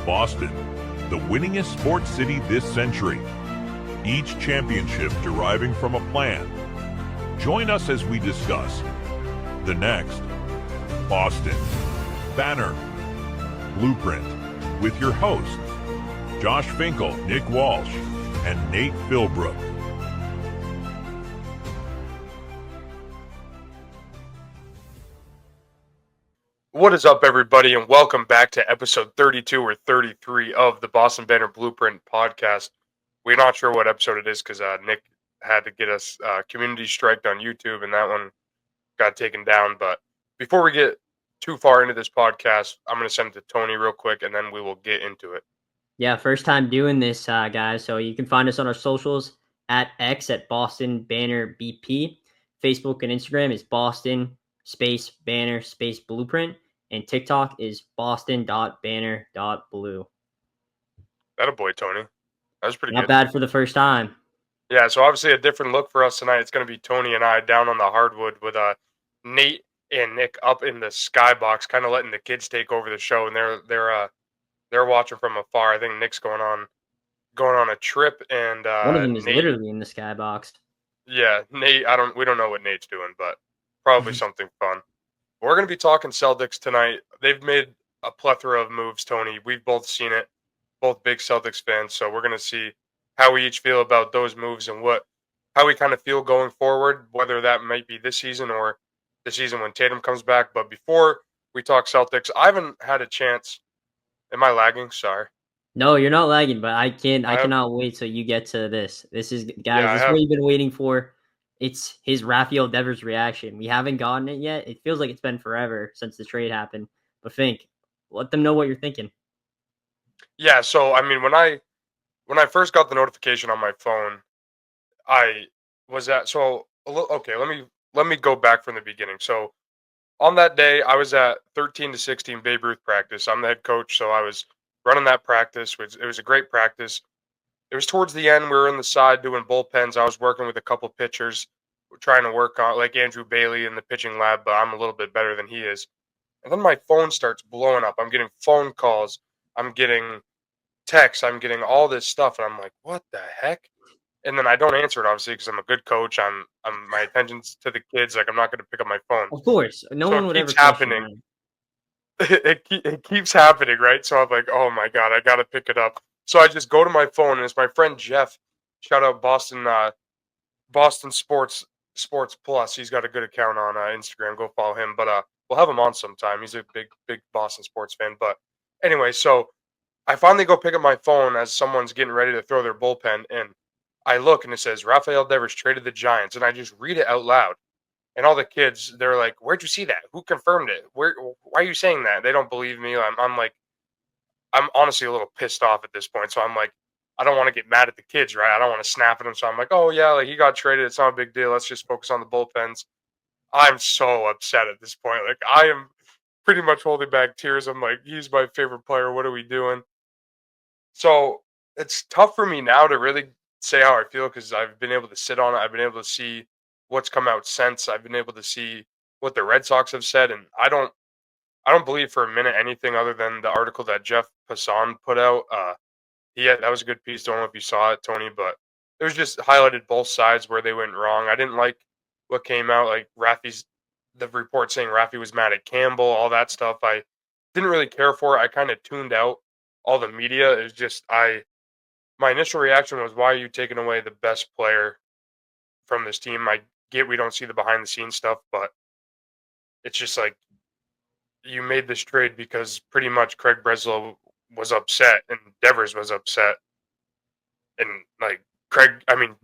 Boston, the winningest sports city this century. Each championship deriving from a plan. Join us as we discuss the next Boston Banner Blueprint with your hosts, Josh Finkel, Nick Walsh, and Nate Philbrook. What is up, everybody, and welcome back to episode 32 or 33 of the Boston Banner Blueprint podcast. We're not sure what episode it is because Nick had to get us community striked on YouTube, and that one got taken down. But before we get too far into this podcast, I'm going to send it to Tony real quick, and then we will get into it. Yeah, first time doing this, guys. So you can find us on our socials at X at Boston Banner BP. Facebook and Instagram is Boston space banner space blueprint. And TikTok is boston.banner.blue. That a boy, Tony. That was pretty Not good. bad for the first time. Yeah, so obviously a different look for us tonight. It's going to be Tony and I down on the hardwood with Nate and Nick up in the skybox, kind of letting the kids take over the show, and they're watching from afar. I think Nick's going on a trip, and One of them is Nate, literally in the skybox. Yeah, Nate. We don't know what Nate's doing, but probably something fun. We're going to be talking Celtics tonight. They've made a plethora of moves, Tony. We've both seen it, both big Celtics fans. So we're going to see how we each feel about those moves and how we kind of feel going forward, whether that might be this season or the season when Tatum comes back. But before we talk Celtics, I haven't had a chance. Am I lagging? Sorry. No, you're not lagging, but I cannot wait till you get to this. This is, guys, this is what you've been waiting for. It's his Rafael Devers reaction. We haven't gotten it yet. It feels like it's been forever since the trade happened. But Fink, let them know what you're thinking. Yeah, so I mean, when I first got the notification on my phone, I was at okay. Let me go back from the beginning. So on that day, I was at 13 to 16 Babe Ruth practice. I'm the head coach, so I was running that practice. It was a great practice. It was towards the end. We were on the side doing bullpens. I was working with a couple pitchers, trying to work on, like Andrew Bailey in the pitching lab, but I'm a little bit better than he is. And then my phone starts blowing up. I'm getting phone calls. I'm getting texts. I'm getting all this stuff. And I'm like, what the heck? And then I don't answer it, obviously, because I'm a good coach. My attention's to the kids. Like, I'm not going to pick up my phone. Of course. No one would ever happening. It keeps happening, right? So I'm like, oh my God, I got to pick it up. So I just go to my phone, and it's my friend Jeff. Shout out Boston Sports Plus. He's got a good account on Instagram. Go follow him. But we'll have him on sometime. He's a big Boston sports fan. But anyway, so I finally go pick up my phone as someone's getting ready to throw their bullpen, and I look, and it says Rafael Devers traded the Giants, and I just read it out loud. And all the kids, they're like, "Where'd you see that? Who confirmed it? Why are you saying that?" They don't believe me. I'm honestly a little pissed off at this point. So I'm like, I don't want to get mad at the kids, right? I don't want to snap at them. So I'm like, oh yeah, like he got traded. It's not a big deal. Let's just focus on the bullpens. I'm so upset at this point. Like, I am pretty much holding back tears. I'm like, he's my favorite player. What are we doing? So it's tough for me now to really say how I feel because I've been able to sit on it. I've been able to see what's come out since. I've been able to see what the Red Sox have said, and I don't believe for a minute anything other than the article that Jeff Passan put out. That was a good piece. Don't know if you saw it, Tony, but it was just highlighted both sides where they went wrong. I didn't like what came out, like the report saying Rafi was mad at Campbell, all that stuff. I didn't really care for it. I kind of tuned out all the media. It was just my initial reaction was, why are you taking away the best player from this team? I get we don't see the behind the scenes stuff, but it's just like, you made this trade because pretty much Craig Breslow was upset and Devers was upset. And like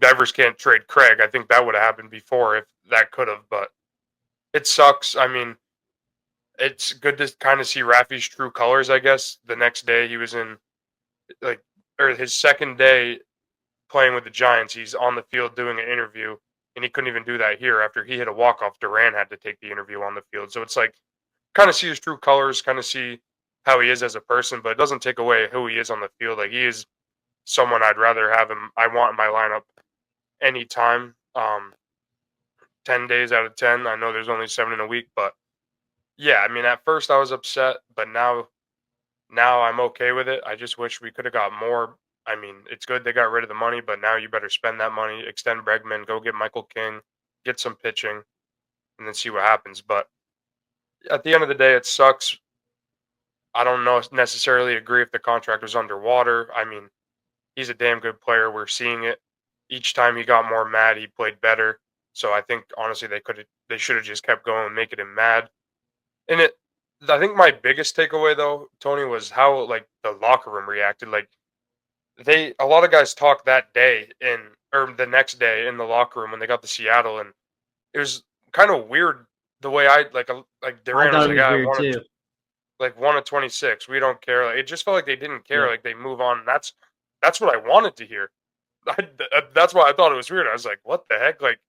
Devers can't trade Craig. I think that would have happened before if that could have, but it sucks. I mean, it's good to kind of see Rafi's true colors, I guess. The next day he was in his second day playing with the Giants, he's on the field doing an interview, and he couldn't even do that here after he hit a walk-off. Durant had to take the interview on the field. So it's like, kind of see his true colors, kind of see how he is as a person, but it doesn't take away who he is on the field. Like, he is someone I'd rather have him. I want in my lineup anytime. 10 days out of 10. I know there's only 7 in a week, but yeah, I mean, at first I was upset, but now Now I'm okay with it. I just wish we could have got more. I mean, it's good they got rid of the money, but now you better spend that money, extend Bregman, go get Michael King, get some pitching, and then see what happens. But at the end of the day, it sucks. I don't know necessarily agree if the contract was underwater. I mean, he's a damn good player. We're seeing it. Each time he got more mad, he played better. So I think honestly they should have just kept going and making him mad. And I think my biggest takeaway though, Tony, was how like the locker room reacted. Like a lot of guys talked that day or the next day in the locker room when they got to Seattle, and it was kind of weird the way like I Durant was thought it like, was I weird wanted too. like 1 of 26. We don't care. Like, it just felt like they didn't care. Yeah. Like they move on. That's what I wanted to hear. That's why I thought it was weird. I was like, what the heck? Like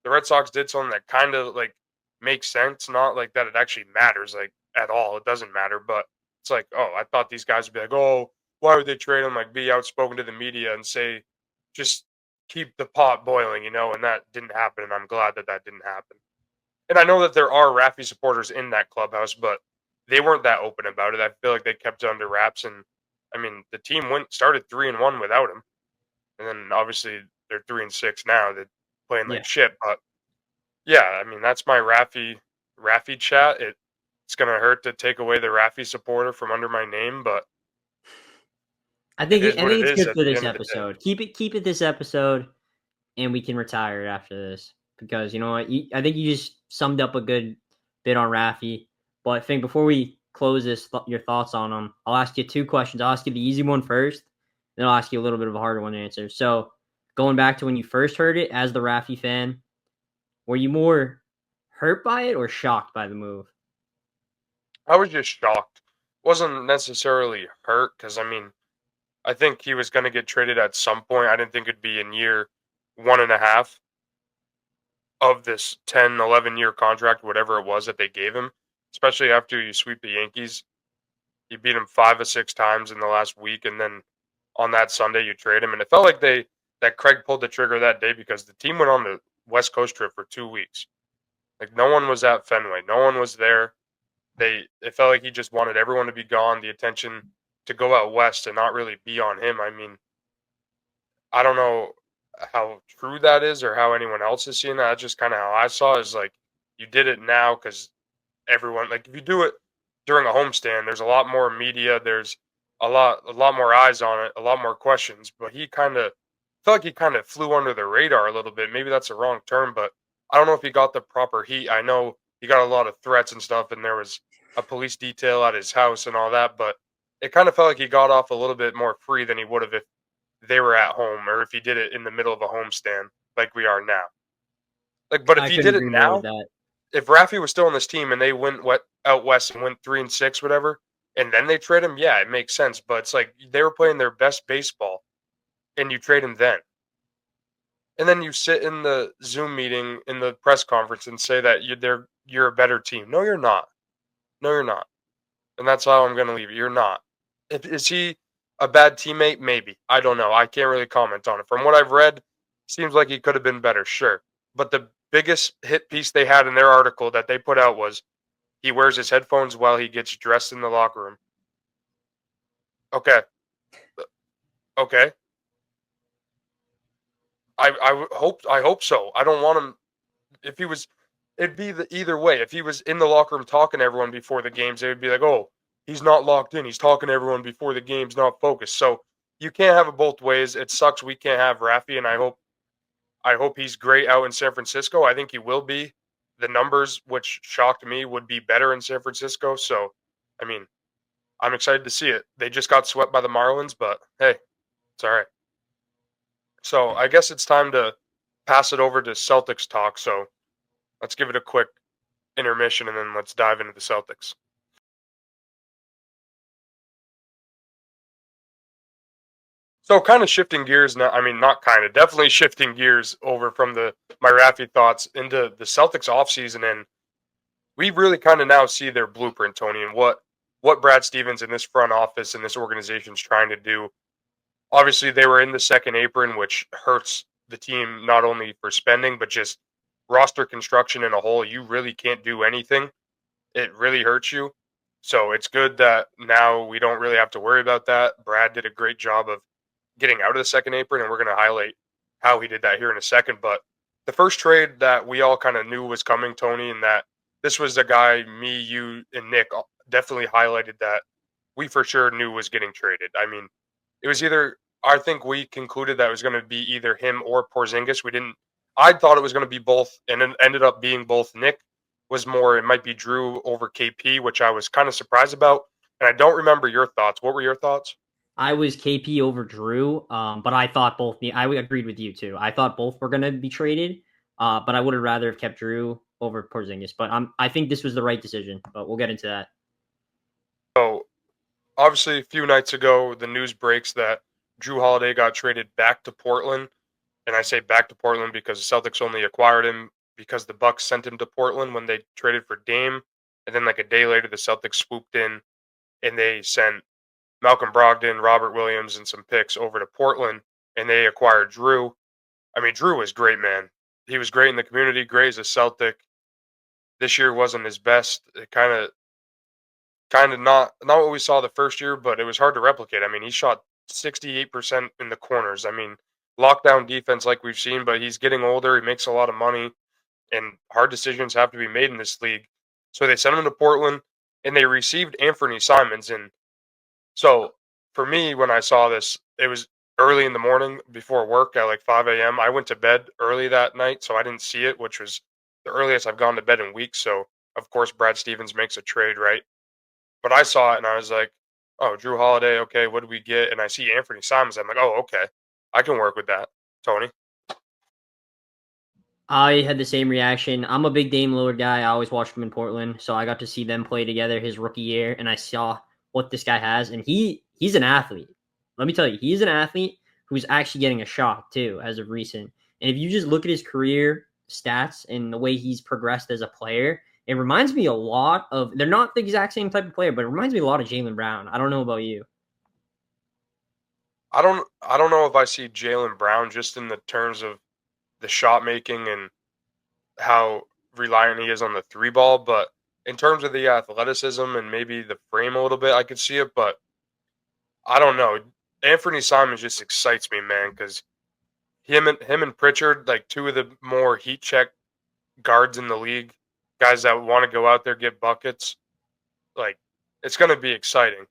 the Red Sox did something that kind of like makes sense. Not like that it actually matters like at all. It doesn't matter. But it's like, oh, I thought these guys would be like, oh, why would they trade him? Like be outspoken to the media and say, just keep the pot boiling, and that didn't happen. And I'm glad that didn't happen. And I know that there are Raffy supporters in that clubhouse, but they weren't that open about it. I feel like they kept it under wraps. And I mean, the team started 3-1 without him, and then obviously they're 3-6 now. They're playing Yeah. like shit. But yeah, I mean, that's my Raffy chat. It's gonna hurt to take away the Raffy supporter from under my name, but I it think is I what think it it's is good at for the this end of the day. episode. Keep it this episode, and we can retire it after this because you know what? I think you just summed up a good bit on Rafi. But I think before we close this, your thoughts on him, I'll ask you two questions. I'll ask you the easy one first, then I'll ask you a little bit of a harder one to answer. So, going back to when you first heard it as the Rafi fan, were you more hurt by it or shocked by the move? I was just shocked. Wasn't necessarily hurt because I mean, I think he was gonna get traded at some point. I didn't think it'd be in year 1.5 of this 10, 11-year contract, whatever it was that they gave him, especially after you sweep the Yankees. You beat him 5 or 6 times in the last week, and then on that Sunday you trade him. And it felt like that Craig pulled the trigger that day because the team went on the West Coast trip for 2 weeks. Like no one was at Fenway, no one was there. It felt like he just wanted everyone to be gone, the attention to go out west and not really be on him. I mean, I don't know how true that is or how anyone else is seeing that. That's just kind of how I saw it, is like you did it now because everyone, like if you do it during a homestand, there's a lot more media, there's a lot more eyes on it, a lot more questions. But he kind of felt like he kind of flew under the radar a little bit. Maybe that's a wrong term, but I don't know if he got the proper heat. I know he got a lot of threats and stuff, and there was a police detail at his house and all that, but it kind of felt like he got off a little bit more free than he would have if they were at home or if he did it in the middle of a homestand like we are now. Like, but if I he couldn't did it agree more with now, that. if Raffy was still on this team and they went out west and went 3-6, whatever, and then they trade him, yeah, it makes sense. But it's like they were playing their best baseball, and you trade him then, and then you sit in the Zoom meeting in the press conference and say that you're a better team. No, you're not. No, you're not. And that's how I'm gonna leave it. You're not. Is he a bad teammate? Maybe. I don't know. I can't really comment on it. From what I've read, seems like he could have been better, sure. But the biggest hit piece they had in their article that they put out was he wears his headphones while he gets dressed in the locker room. Okay. Okay. I hope so. I don't want him if he was it'd be the either way. If he was in the locker room talking to everyone before the games, they would be like, "Oh, he's not locked in. He's talking to everyone before the game's not focused." So you can't have it both ways. It sucks we can't have Rafi, and I hope he's great out in San Francisco. I think he will be. The numbers, which shocked me, would be better in San Francisco. So, I mean, I'm excited to see it. They just got swept by the Marlins, but hey, it's all right. So I guess it's time to pass it over to Celtics talk. So let's give it a quick intermission and then let's dive into the Celtics. So kind of shifting gears now. I mean, not kind of, definitely shifting gears over from my Rafi thoughts into the Celtics offseason, and we really kind of now see their blueprint, Tony, and what Brad Stevens and this front office and this organization is trying to do. Obviously, they were in the second apron, which hurts the team not only for spending but just roster construction in a whole. You really can't do anything. It really hurts you. So it's good that now we don't really have to worry about that. Brad did a great job of getting out of the second apron, and we're going to highlight how he did that here in a second. But the first trade that we all kind of knew was coming, Tony, and that this was the guy me, you, and Nick definitely highlighted that we for sure knew was getting traded. I mean, it was either, I think we concluded that it was going to be either him or Porzingis. We didn't, I thought it was going to be both, and it ended up being both. Nick was more, it might be Drew over KP, which I was kind of surprised about. And I don't remember your thoughts. What were your thoughts? I was KP over Drew, but I thought both. I agreed with you too. I thought both were going to be traded, but I would have rather have kept Drew over Porzingis. But I think this was the right decision. But we'll get into that. So obviously, a few nights ago, the news breaks that Drew Holiday got traded back to Portland, and I say back to Portland because the Celtics only acquired him because the Bucks sent him to Portland when they traded for Dame, and then like a day later, the Celtics swooped in and they sent Malcolm Brogdon, Robert Williams, and some picks over to Portland, and they acquired Drew. I mean, Drew was great, man. He was great in the community, great as a Celtic. This year wasn't his best. It kind of not what we saw the first year, but it was hard to replicate. I mean, he shot 68% in the corners. I mean, lockdown defense like we've seen, but he's getting older. He makes a lot of money, and hard decisions have to be made in this league. So they sent him to Portland, and they received Anthony Simons. And so for me, when I saw this, it was early in the morning before work at like 5 a.m. I went to bed early that night, so I didn't see it, which was the earliest I've gone to bed in weeks. So, of course, Brad Stevens makes a trade, right? But I saw it and I was like, oh, Drew Holiday, okay, what do we get? And I see Anthony Simons. I'm like, oh, okay, I can work with that. Tony? I had the same reaction. I'm a big Dame Lillard guy. I always watched him in Portland, so I got to see them play together his rookie year, and I saw what this guy has, and he's an athlete. Let me tell you, he's an athlete who's actually getting a shot too, as of recent. And if you just look at his career stats and the way he's progressed as a player, it reminds me a lot of. They're not the exact same type of player, but it reminds me a lot of Jaylen Brown. I don't know about you. I don't know if I see Jaylen Brown just in the terms of the shot making and how reliant he is on the three ball, but in terms of the athleticism and maybe the frame a little bit, I could see it, but I don't know. Anthony Simons just excites me, man, because him and Pritchard, like two of the more heat check guards in the league, guys that want to go out there get buckets. Like it's going to be exciting.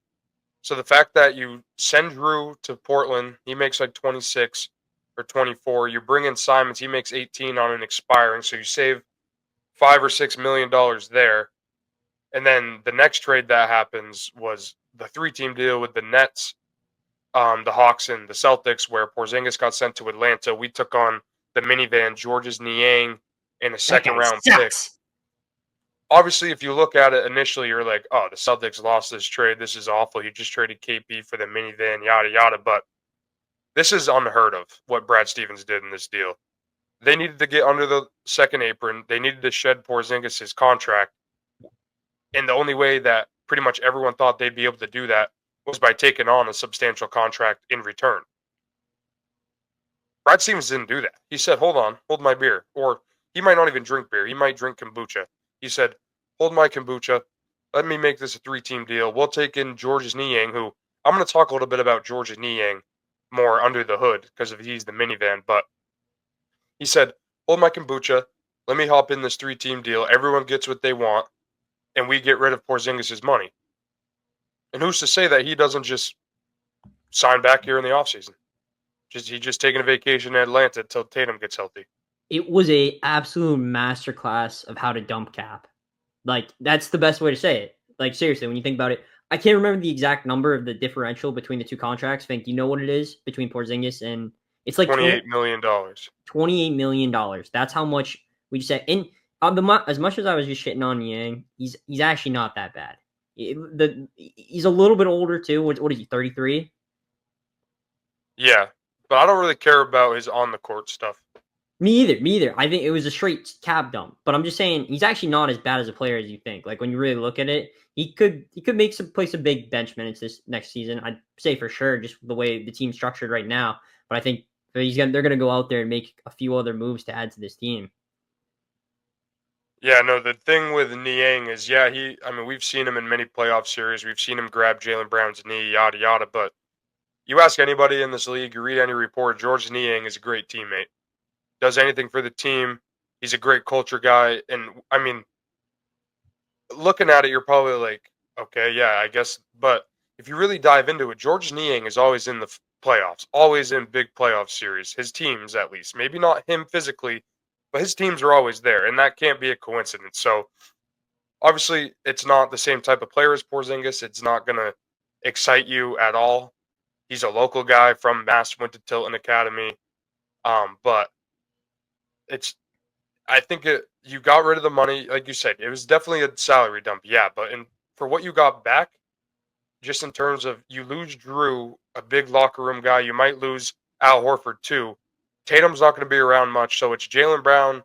So the fact that you send Drew to Portland, he makes like 26 or 24. You bring in Simons, he makes 18 on an expiring, so you save $5 or $6 million there. And then the next trade that happens was the three-team deal with the Nets, the Hawks, and the Celtics, where Porzingis got sent to Atlanta. We took on the minivan, Georges Niang, and a That guy second-round pick. sucks. Obviously, if you look at it initially, you're like, oh, the Celtics lost this trade. This is awful. You just traded KP for the minivan, yada, yada. But this is unheard of, what Brad Stevens did in this deal. They needed to get under the second apron. They needed to shed Porzingis' contract. And the only way that pretty much everyone thought they'd be able to do that was by taking on a substantial contract in return. Brad Stevens didn't do that. He said, hold on, hold my beer. Or he might not even drink beer. He might drink kombucha. He said, hold my kombucha. Let me make this a three-team deal. We'll take in Georges Niang, who I'm going to talk a little bit about Georges Niang more under the hood because he's the minivan. But he said, hold my kombucha. Let me hop in this three-team deal. Everyone gets what they want, and we get rid of Porzingis' money. And who's to say that he doesn't just sign back here in the offseason? He's just taking a vacation in Atlanta until Tatum gets healthy. It was a absolute masterclass of how to dump cap. Like, that's the best way to say it. Like, seriously, when you think about it, I can't remember the exact number of the differential between the two contracts. Fink, do you know what it is between Porzingis and it's like $28 million. $28 million. That's how much we said. And as much as I was just shitting on Yang, he's actually not that bad. He's a little bit older too. What is he? 33. Yeah, but I don't really care about his on the court stuff. Me either. I think it was a straight cap dump. But I'm just saying he's actually not as bad as a player as you think. Like when you really look at it, he could play some big bench minutes this next season. I'd say for sure, just the way the team's structured right now. But I think they're gonna go out there and make a few other moves to add to this team. Yeah, no, the thing with Niang is, we've seen him in many playoff series. We've seen him grab Jaylen Brown's knee, yada, yada. But you ask anybody in this league, you read any report, George Niang is a great teammate. Does anything for the team. He's a great culture guy. And, looking at it, you're probably like, okay, yeah, I guess. But if you really dive into it, George Niang is always in the playoffs, always in big playoff series. His teams, at least. Maybe not him physically, but his teams are always there. And that can't be a coincidence. So, obviously, it's not the same type of player as Porzingis. It's not going to excite you at all. He's a local guy from Mass, went to Tilton Academy. But it's, I think you got rid of the money. Like you said, it was definitely a salary dump. Yeah, but for what you got back, just in terms of you lose Drew, a big locker room guy, you might lose Al Horford too. Tatum's not going to be around much, so it's Jaylen Brown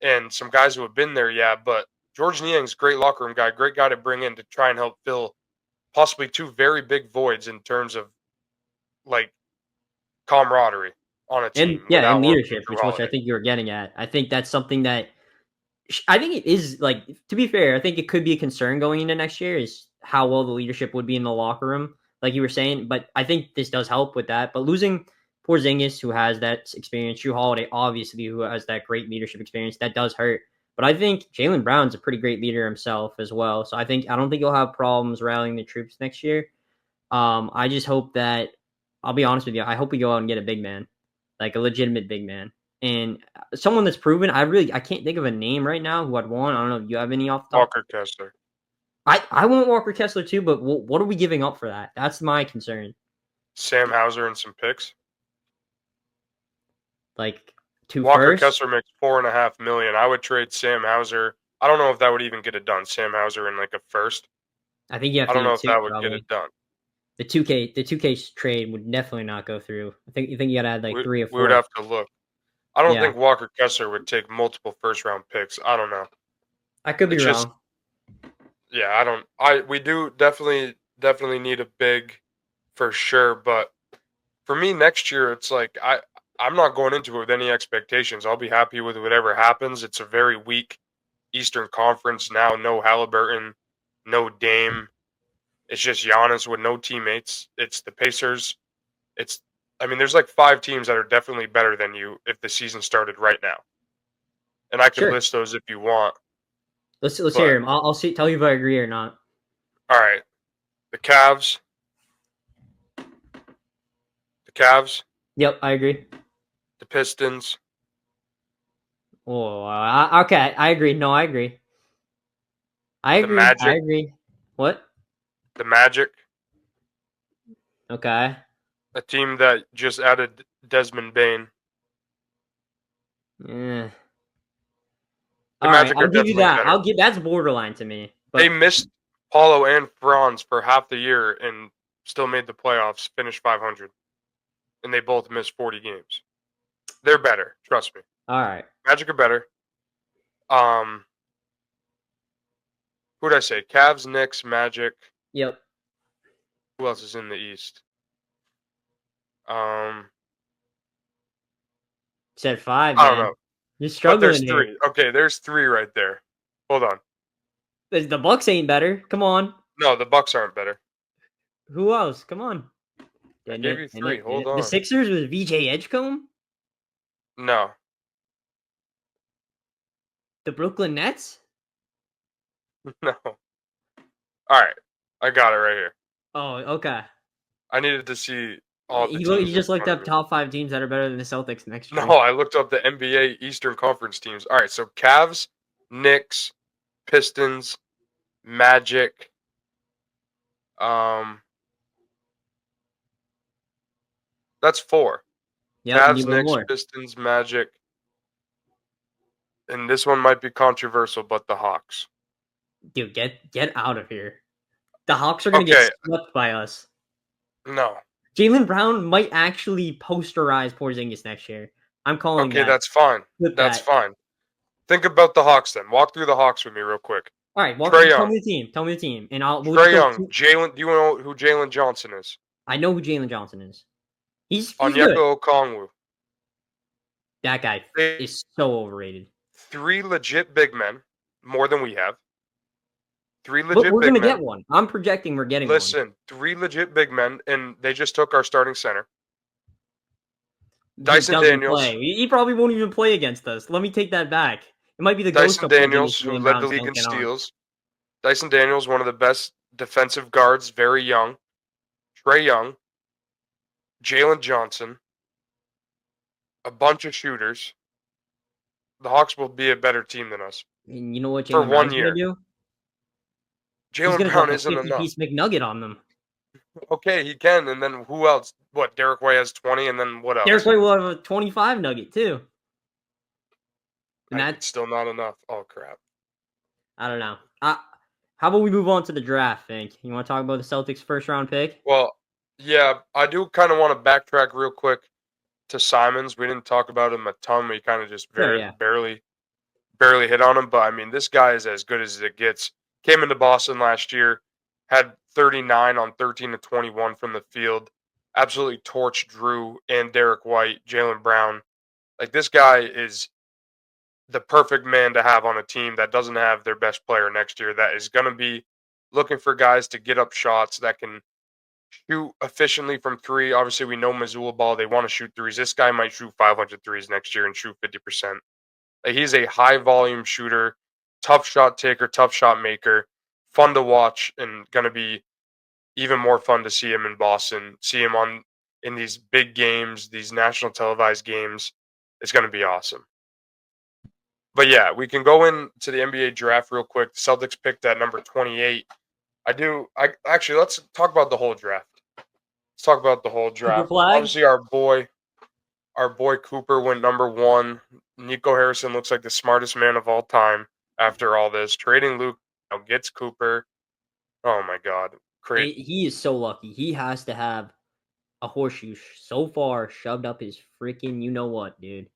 and some guys who have been there, yeah, but George Niang's a great locker room guy, great guy to bring in to try and help fill possibly two very big voids in terms of like camaraderie on a And team with yeah, Al and Horford leadership, and Drew which I Holiday. think you were getting at. I think that's something that I think it is like, to be fair, I think it could be a concern going into next year is how well the leadership would be in the locker room, like you were saying. But I think this does help with that. But losing Porzingis, who has that experience, Drew Holiday, obviously, who has that great leadership experience, that does hurt. But I think Jaylen Brown's a pretty great leader himself as well. So I don't think you'll have problems rallying the troops next year. I just hope that I'll be honest with you. I hope we go out and get a big man, like a legitimate big man, and someone that's proven. I can't think of a name right now who I'd want. I don't know. Do you have any off the top? Walker Kessler. I want Walker Kessler too, but what are we giving up for that? That's my concern. Sam Hauser and some picks. Like two Walker first. Kessler makes $4.5 million. I would trade Sam Hauser. I don't know if that would even get it done. Sam Hauser in like a first. I think you have I to don't know get if two that would get probably. it done. The 2K trade would definitely not go through. You think you gotta add like We, 3 or we would 4. have to look. I don't Yeah, think Walker Kessler would take multiple first round picks. I don't know. I could be It's just, wrong. yeah, I don't. We do definitely need a big for sure. But for me next year, it's like I'm not going into it with any expectations. I'll be happy with whatever happens. It's a very weak Eastern Conference now. No Halliburton, no Dame. It's just Giannis with no teammates. It's the Pacers. It's there's like 5 teams that are definitely better than you if the season started right now, and I could Sure. list those if you want. Let's hear But him. I'll see. Tell you if I agree or not. all right, the Cavs, the Cavs, Yep, I agree. the Pistons, Oh, okay. I agree. No, I agree. I the agree. I Magic, agree. What? the Magic, Okay. a team that just added Desmond Bain. Yeah. The All right. Magic are I'll give you definitely that. better. I'll give that's borderline to me. They But missed Paulo and Franz for half the year and still made the playoffs, finished 500, and they both missed 40 games. They're better, trust me. all right. Magic are better. Um, who would I say? Cavs, Knicks, Magic. Yep. Who else is in the East? Um, Said 5, I don't man. know, You're but there's struggling here. 3. Okay, there's 3 right there. Hold on. The Bucks ain't better. Come on. No, the Bucks aren't better. Who else? Come on. I Didn't gave it? you Didn't 3. it? Didn't Hold it? The on. Sixers with VJ Edgecombe. No, The Brooklyn Nets. no. All right, I got it right here. Oh, okay. I needed to see all the teams You in just looked front of up me. top 5 teams that are better than the Celtics next No, year. I looked up the NBA Eastern Conference teams. All right, so Cavs, Knicks, Pistons, Magic. Um, that's 4. Yep. You Cavs, need one Knicks, more. Pistons, Magic, and this one might be controversial, but the Hawks. Dude, get out of here. The Hawks are gonna get Okay, swept by us. no. Jaylen Brown might actually posterize Porzingis next year. I'm calling Okay, that. that's fine. Flip That's that. fine. Think about the Hawks then. Walk through the Hawks with me real quick. All right, Trey tell Young. me the team. Tell me the team, and we'll just Trey go. Young. Jalen. Do you know who Jalen Johnson is? I know who Jalen Johnson is. He's good. Onyeka Okongwu. That guy They is so overrated. 3 legit big men. more than we have. 3 legit We're big going to men. get one. I'm projecting we're getting one. Listen, 3 legit big men, and they just took our starting center. Dyson Daniels. He probably won't even play against us. Let me take that back. It might be the ghost Dyson of Daniels, Porzingis, who Jaylen led the Brown's league in dunking on. steals. Dyson Daniels, one of the best defensive guards, very young. Trae Young. Jalen Johnson. A bunch of shooters. The Hawks will be a better team than us. And you know what For Jaylen 1 Brown's year. going to do? He's Jalen going to Brown drop a isn't enough. 50-piece McNugget on them. Okay, he can, and then who else? What, Derek White has 20, and then what else? Derek White will have a 25 nugget, too. And It's still not enough. Oh, crap. I don't know. How about we move on to the draft, Fink? You want to talk about the Celtics' first-round pick? Well, yeah, I do kind of want to backtrack real quick to Simons. We didn't talk about him a ton. We kind of just barely hit on him. But, I mean, this guy is as good as it gets. Came into Boston last year, had 39 on 13 to 21 from the field. Absolutely torched Drew and Derek White, Jaylen Brown. Like, this guy is the perfect man to have on a team that doesn't have their best player next year, that is going to be looking for guys to get up shots that can shoot efficiently from 3. Obviously, we know Missoula ball. They want to shoot 3s. This guy might shoot 500 3s next year and shoot 50%. Like, he's a high-volume shooter, tough shot taker, tough shot maker, fun to watch, and going to be even more fun to see him in Boston, see him in these big games, these national televised games. It's going to be awesome. But yeah, we can go into the NBA draft real quick. The Celtics picked at number 28. Actually, let's talk about the whole draft. Let's talk about the whole draft. Obviously, our boy Cooper went number 1. Nico Harrison looks like the smartest man of all time after all this. Trading Luke now gets Cooper. Oh my God. He is so lucky. He has to have a horseshoe so far shoved up his freaking you-know-what, dude.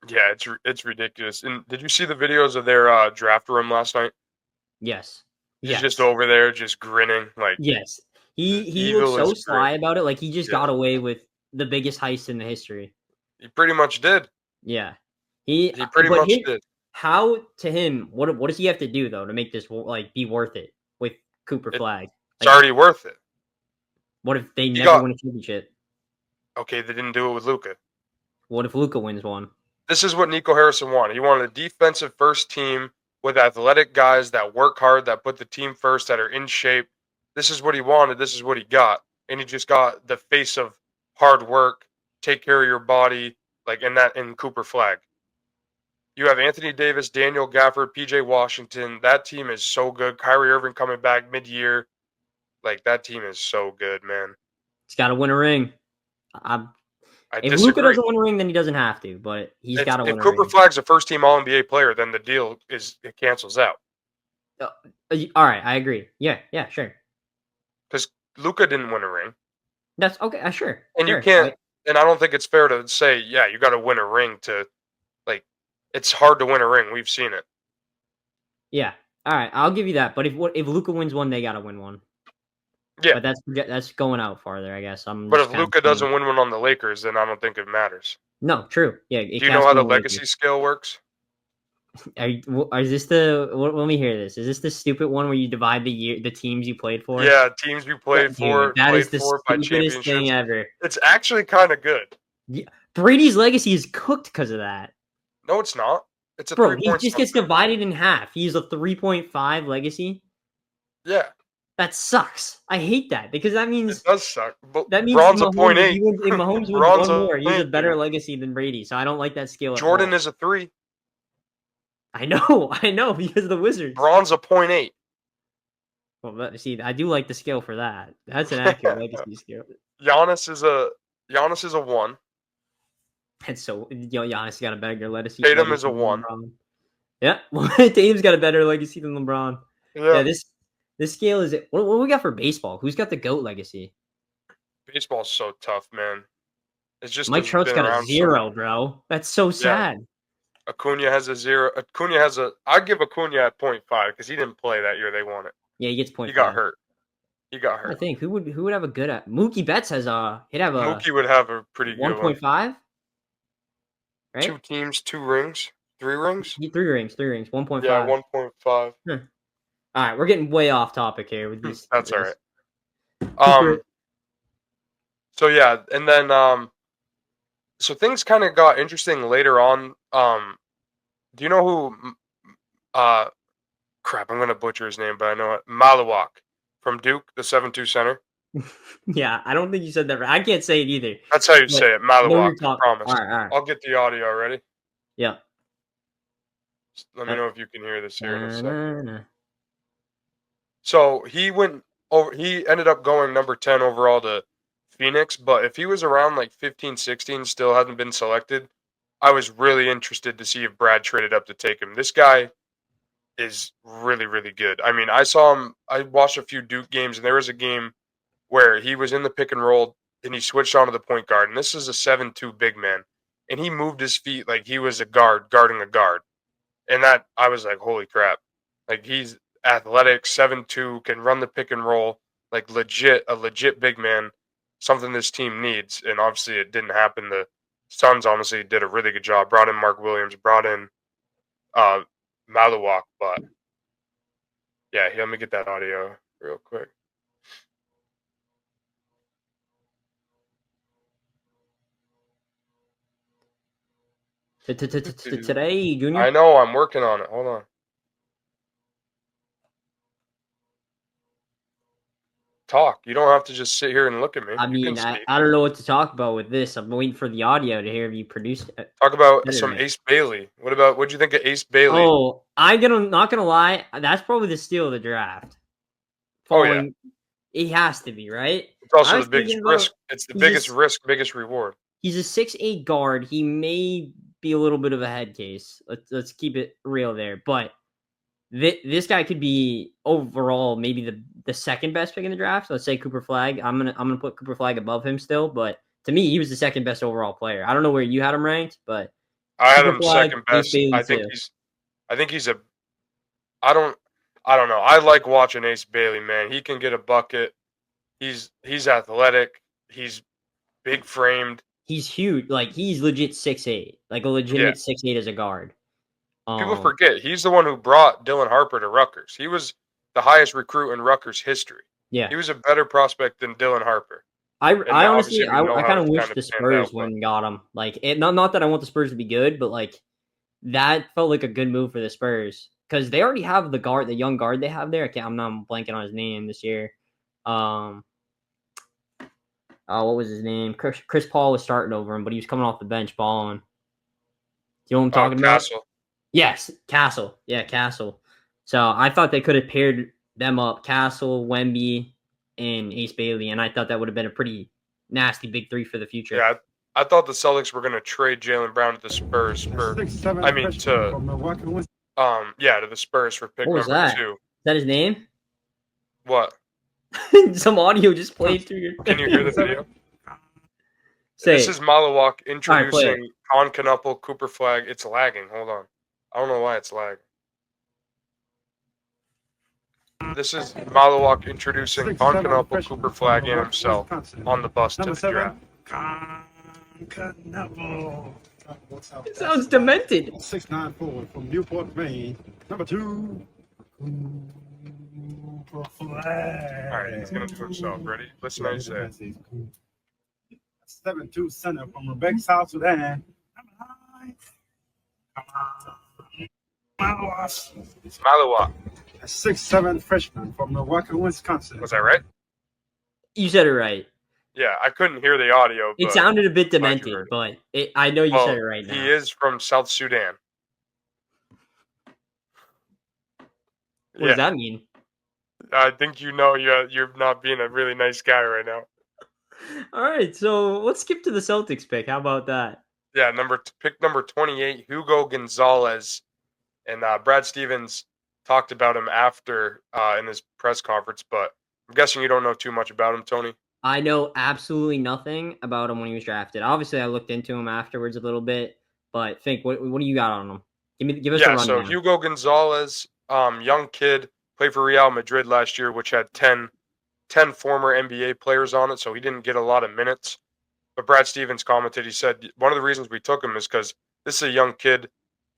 Yeah, it's ridiculous. And did you see the videos of their draft room last night? Yes. He's just over there, just grinning. Like, yes, he looks so sly about it. Like he just got away with the biggest heist in the history. He pretty much did. Yeah, he pretty much did. How to him? What does he have to do though to make this like be worth it with Cooper Flag? It's already worth it. What if they never win a championship? Okay, they didn't do it with Luka. What if Luka wins one? This is what Nico Harrison wanted. He wanted a defensive first team with athletic guys that work hard, that put the team first, that are in shape. This is what he wanted. This is what he got. And he just got the face of hard work, take care of your body, like in Cooper Flag. You have Anthony Davis, Daniel Gafford, PJ Washington. That team is so good. Kyrie Irving coming back mid-year. Like, that team is so good, man. He's got to win a ring. If Luka doesn't win a ring, then he doesn't have to. But he's got to win a ring. If Cooper Flag's a first-team All-NBA player, then the deal it cancels out. All right, I agree. Yeah, sure. Because Luka didn't win a ring. That's okay. Sure. And you can't. And I don't think it's fair to say, yeah, you got to win a ring to, like, it's hard to win a ring. We've seen it. Yeah. All right, I'll give you that. But if Luka wins one, they got to win one. Yeah, but that's going out farther, I guess. But if Luka doesn't win one on the Lakers, then I don't think it matters. No, true. Yeah. Do you know how the legacy scale works? Is this the? Let me hear this. Is this the stupid one where you divide the teams you played for? Yeah, teams you played for. That is the stupidest thing ever. It's actually kind of good. Yeah. Brady's legacy is cooked because of that. No, it's not. It's a he just gets divided in half. He's a 3.5 legacy. Yeah. That sucks. I hate that because that means it does suck. But that means Bron's a 0.8. If Mahomes wins one more, he's a better legacy than Brady. So I don't like that scale. Jordan is a 3. I know, because of the Wizards. Bron's a 0.8. Well, see, I do like the scale for that. That's an accurate legacy scale. Giannis is a 1. And so, Giannis got a better legacy. Tatum is a 1. Yeah, Tatum's got a better legacy than LeBron. Yeah, this scale is what we got for baseball? Who's got the GOAT legacy? Baseball's so tough, man. It's just Mike Trout's got a 0, bro. That's so sad. Acuna has a 0. I'd give Acuna at 0.5 because he didn't play that year they won it. Yeah, he gets 0.5. He got hurt. I think who would have a good at Mookie Betts has Mookie would have a pretty good 1.5. Right? 2 teams, 2 rings. 3 rings? 3 rings, 3 rings, 1.5. Yeah, 1.5. All right, we're getting way off topic here with these. That's all right. Cooper. So yeah, and then so things kind of got interesting later on. Do you know who? Crap, I'm gonna butcher his name, but I know it. Malawak from Duke, the 7'2" center. Yeah, I don't think you said that right. I can't say it either. That's how you say it, I know Malawak. you're I talking. promise. All right. I'll get the audio ready. Yeah. Let me know if you can hear this here in a second. Na-na-na. So he went over. He ended up going number 10 overall to Phoenix. But if he was around like 15, 16, still hadn't been selected, I was really interested to see if Brad traded up to take him. This guy is really, really good. I mean, I saw him. I watched a few Duke games, and there was a game where he was in the pick and roll, and he switched onto the point guard. And this is a 7'2" big man, and he moved his feet like he was a guard guarding a guard. And that I was like, holy crap! Like he's athletic, 7'2", can run the pick and roll, like a legit big man. Something this team needs, and obviously it didn't happen. The Suns honestly did a really good job. Brought in Mark Williams, brought in Malawak, but yeah, let me get that audio real quick. Today, Junior. I know, I'm working on it. Hold on. Talk. You don't have to just sit here and look at me. I mean, I don't know what to talk about with this. I'm waiting for the audio to hear if you produce it. Talk about some Ace Bailey. What'd you think of Ace Bailey? Oh, not gonna lie, that's probably the steal of the draft. Oh yeah, it has to be, right? It's also the biggest risk. It's the biggest risk, biggest reward. He's a 6'8" guard. He may be a little bit of a head case. Let's keep it real there, but this guy could be overall maybe the second best pick in the draft. So let's say Cooper Flagg. I'm gonna put Cooper Flagg above him still, but to me, he was the second best overall player. I don't know where you had him ranked, but I had him second best. I think he's a. I don't know. I like watching Ace Bailey, man. He can get a bucket. He's athletic. He's big framed. He's huge. Like he's legit 6'8", like a legitimate 6'8" as a guard. People forget he's the one who brought Dylan Harper to Rutgers. He was the highest recruit in Rutgers history. Yeah, he was a better prospect than Dylan Harper. I honestly, I kind of wish the Spurs went and got him. Like, not that I want the Spurs to be good, but like that felt like a good move for the Spurs because they already have the young guard they have there. I'm not blanking on his name this year. What was his name? Chris Paul was starting over him, but he was coming off the bench balling. You know what I'm talking about? Yes, Castle. Yeah, Castle. So I thought they could have paired them up, Castle, Wemby, and Ace Bailey, and I thought that would have been a pretty nasty big three for the future. Yeah, I thought the Celtics were going to trade Jaylen Brown to the Spurs to the Spurs for pick number 2. Is that his name? What? Some audio just played through your. Can you hear the video? This is Malawak introducing Con Knuppel, Cooper Flagg. It's lagging. Hold on. I don't know why it's lagging. This is Malawak introducing Con Knuppel, Cooper Flagg, and himself on the bus to the draft. It sounds demented. 6'9" forward from Newport, Maine. Number 2. Alright, he's gonna do himself. Ready? Listen how you say it. 7'2" center from Rebecca, South Sudan. Malawak. A 6'7" freshman from Milwaukee, Wisconsin. Was that right? You said it right. Yeah, I couldn't hear the audio. It sounded a bit demented, but I know you said it right now. He is from South Sudan. What does that mean? I think you know you're not being a really nice guy right now. All right, so let's skip to the Celtics pick. How about that? Yeah, pick number 28, Hugo Gonzalez, and Brad Stevens talked about him after in his press conference, but I'm guessing you don't know too much about him, Tony. I know absolutely nothing about him when he was drafted. Obviously, I looked into him afterwards a little bit, but Fink, what do you got on him? Give us a rundown. So Hugo Gonzalez, young kid, played for Real Madrid last year, which had 10 former NBA players on it, so he didn't get a lot of minutes. But Brad Stevens commented, he said, one of the reasons we took him is because this is a young kid,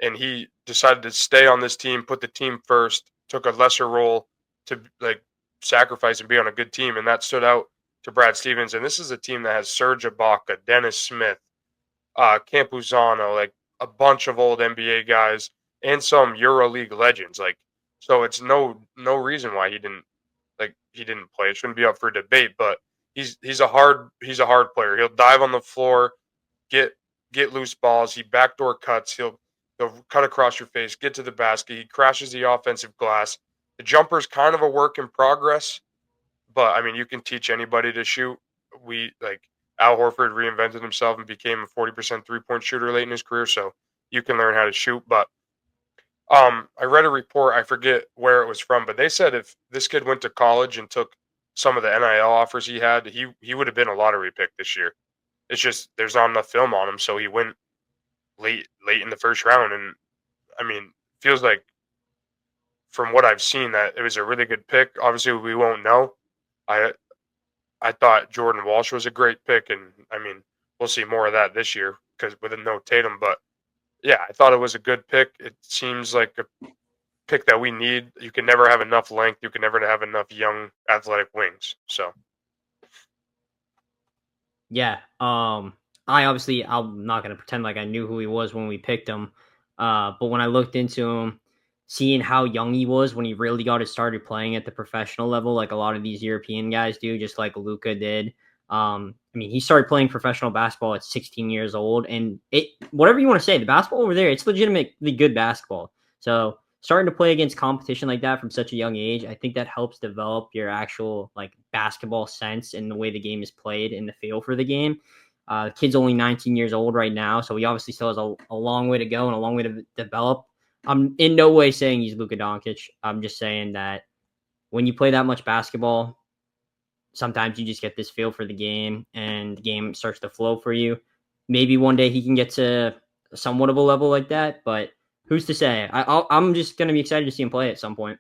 and he decided to stay on this team, put the team first, took a lesser role to like sacrifice and be on a good team, and that stood out to Brad Stevens. And this is a team that has Serge Ibaka, Dennis Smith, Campuzano, like a bunch of old NBA guys and some EuroLeague legends. Like, so it's no reason why he didn't play. It shouldn't be up for debate. But he's a hard player. He'll dive on the floor, get loose balls. He backdoor cuts. He'll cut across your face, get to the basket. He crashes the offensive glass. The jumper's kind of a work in progress, but I mean, you can teach anybody to shoot. Al Horford reinvented himself and became a 40% three-point shooter late in his career, so you can learn how to shoot. But I read a report, I forget where it was from, but they said if this kid went to college and took some of the NIL offers he had, he would have been a lottery pick this year. It's just there's not enough film on him, so he went late in the first round. And I mean, feels like from what I've seen that it was a really good pick. Obviously, we won't know. I thought Jordan Walsh was a great pick, and I mean, we'll see more of that this year because with no Tatum. But yeah, I thought it was a good pick. It seems like a pick that we need. You can never have enough length. You can never have enough young athletic wings. So yeah, I'm not gonna pretend like I knew who he was when we picked him. But when I looked into him, seeing how young he was when he really got started playing at the professional level, like a lot of these European guys do, just like Luka did. I mean, he started playing professional basketball at 16 years old, and whatever you want to say, the basketball over there, it's legitimately good basketball. So starting to play against competition like that from such a young age, I think that helps develop your actual like basketball sense and the way the game is played and the feel for the game. The kid's only 19 years old right now, so he obviously still has a long way to go and a long way to develop. I'm in no way saying he's Luka Doncic. I'm just saying that when you play that much basketball, sometimes you just get this feel for the game and the game starts to flow for you. Maybe one day he can get to somewhat of a level like that, but who's to say? I'm just going to be excited to see him play at some point.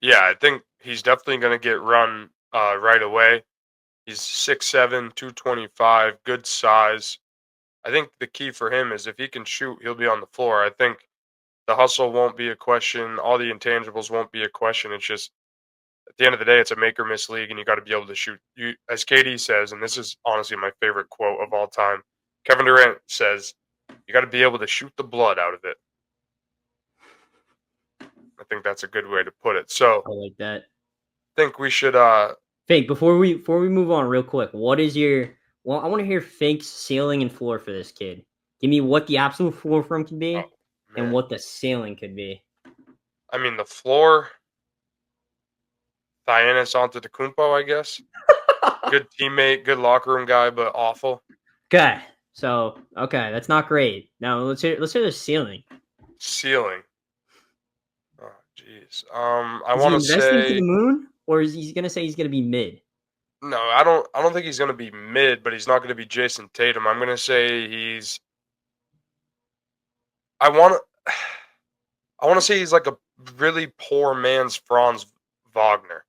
yeah, I think he's definitely going to get run right away. He's 6'7", 225, good size. I think the key for him is if he can shoot, he'll be on the floor. I think the hustle won't be a question. All the intangibles won't be a question. It's just at the end of the day, it's a make or miss league, and you got to be able to shoot. As KD says, and this is honestly my favorite quote of all time. Kevin Durant says, "You got to be able to shoot the blood out of it." I think that's a good way to put it. So I like that. I think we should. Fink, before we move on, real quick, what is your? Well, I want to hear Fink's ceiling and floor for this kid. Give me what the absolute floor for him can be, and what the ceiling could be. I mean, the floor. Giannis Antetokounmpo, I guess. Good teammate, good locker room guy, but awful. Okay, so that's not great. Now let's hear the ceiling. Ceiling. Oh, jeez. I Is want he to investing say to the moon, or is he gonna say he's gonna be mid? no. I don't think he's gonna be mid, but he's not gonna be Jason Tatum. I'm gonna say he's. I want to say he's like a really poor man's Franz Wagner.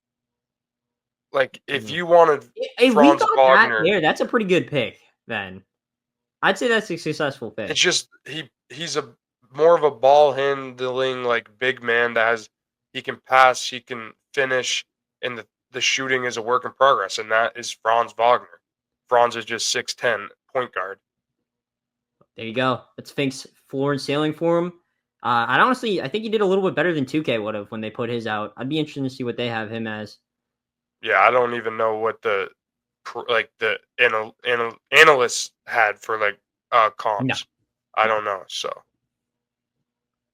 Like if you wanted Hey, Franz we got Wagner, that there. That's a pretty good pick. Then I'd say that's a successful pick. it's just he's a more of a ball handling like big man that he can pass, he can finish, and the shooting is a work in progress, and that is Franz Wagner. Franz is just 6'10" point guard. There you go. That's Fink's floor and ceiling for him. I think he did a little bit better than 2K would have when they put his out. I'd be interested to see what they have him as. Yeah, I don't even know what the analysts had for like comps. No. I don't know. So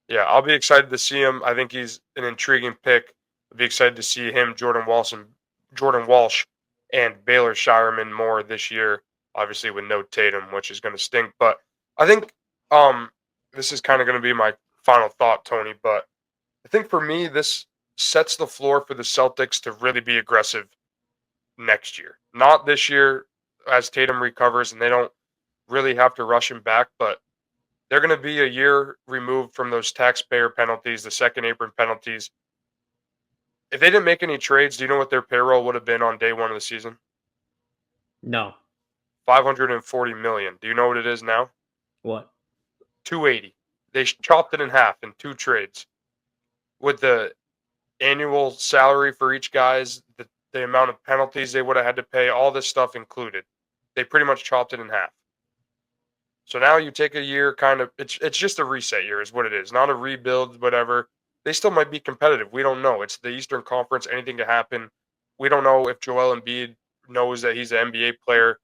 yeah, I'll be excited to see him. I think he's an intriguing pick. I'll be excited to see him, Jordan Walsh, and Baylor Shireman more this year. Obviously with no Tatum, which is going to stink. But I think this is kind of going to be my final thought, Tony. But I think for me, this sets the floor for the Celtics to really be aggressive next year. Not this year as Tatum recovers and they don't really have to rush him back, but they're going to be a year removed from those taxpayer penalties, the second apron penalties. If they didn't make any trades, do you know what their payroll would have been on day one of the season? No. $540 million. Do you know what it is now? What? 280. They chopped it in half in 2 trades. With the annual salary for each guy's, the amount of penalties they would have had to pay, all this stuff included. They pretty much chopped it in half. So now you take a year, kind of, it's just a reset year is what it is. Not a rebuild, whatever. They still might be competitive. We don't know. It's the Eastern Conference. Anything can happen. We don't know if Joel Embiid knows that he's an NBA player.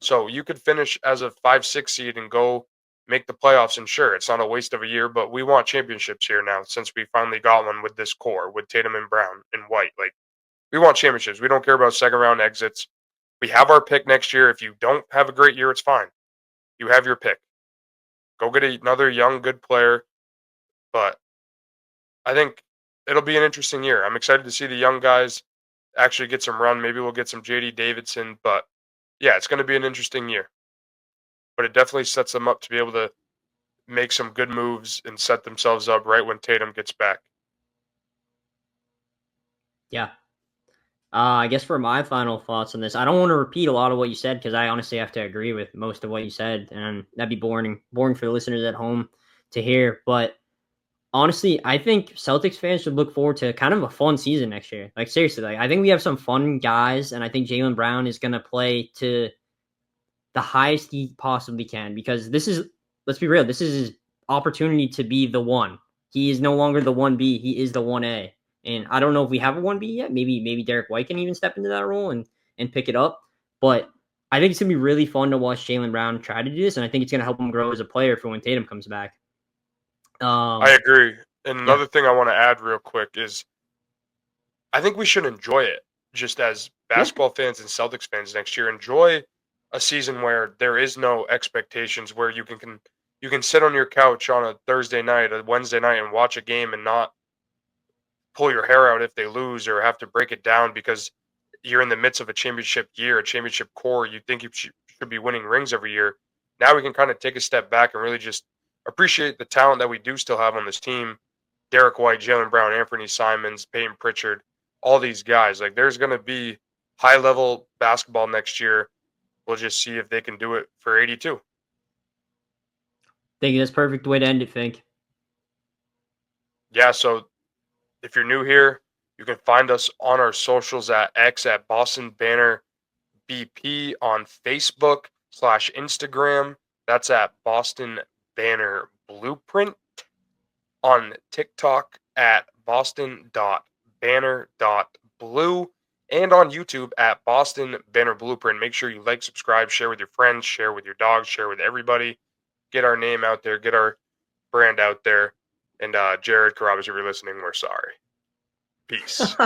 So you could finish as a 5-6 seed and go make the playoffs. And sure, it's not a waste of a year, but we want championships here now since we finally got one with this core, with Tatum and Brown and White. Like, we want championships. We don't care about second round exits. We have our pick next year. If you don't have a great year, it's fine. You have your pick. Go get another young, good player. But I think it'll be an interesting year. I'm excited to see the young guys actually get some run. Maybe we'll get some JD Davidson. But yeah, it's going to be an interesting year. But it definitely sets them up to be able to make some good moves and set themselves up right when Tatum gets back. Yeah. I guess for my final thoughts on this, I don't want to repeat a lot of what you said because I honestly have to agree with most of what you said, and that'd be boring for the listeners at home to hear. But honestly, I think Celtics fans should look forward to kind of a fun season next year. Like, seriously, like I think we have some fun guys, and I think Jaylen Brown is going to play to the highest he possibly can because this is, let's be real, this is his opportunity to be the one. He is no longer the 1B, he is the 1A. And I don't know if we have a 1B yet. Maybe Derek White can even step into that role and pick it up. But I think it's going to be really fun to watch Jaylen Brown try to do this, and I think it's going to help him grow as a player for when Tatum comes back. I agree. And another thing I want to add real quick is I think we should enjoy it just as basketball fans and Celtics fans next year. Enjoy a season where there is no expectations, where you can sit on your couch on a Thursday night, a Wednesday night, and watch a game and not pull your hair out if they lose or have to break it down because you're in the midst of a championship year, a championship core. You think you should be winning rings every year. Now we can kind of take a step back and really just appreciate the talent that we do still have on this team. Derek White, Jaylen Brown, Anthony Simons, Peyton Pritchard, all these guys. Like, there's going to be high-level basketball next year. We'll just see if they can do it for 82. I think that's a perfect way to end it, Fink. Yeah, so if you're new here, you can find us on our socials at X at Boston Banner BP, on Facebook / Instagram. That's at Boston Banner Blueprint. On TikTok at boston.banner.blue. And on YouTube at Boston Banner Blueprint. Make sure you like, subscribe, share with your friends, share with your dogs, share with everybody. Get our name out there, get our brand out there. And Jared Carabas, if you're listening, we're sorry. Peace.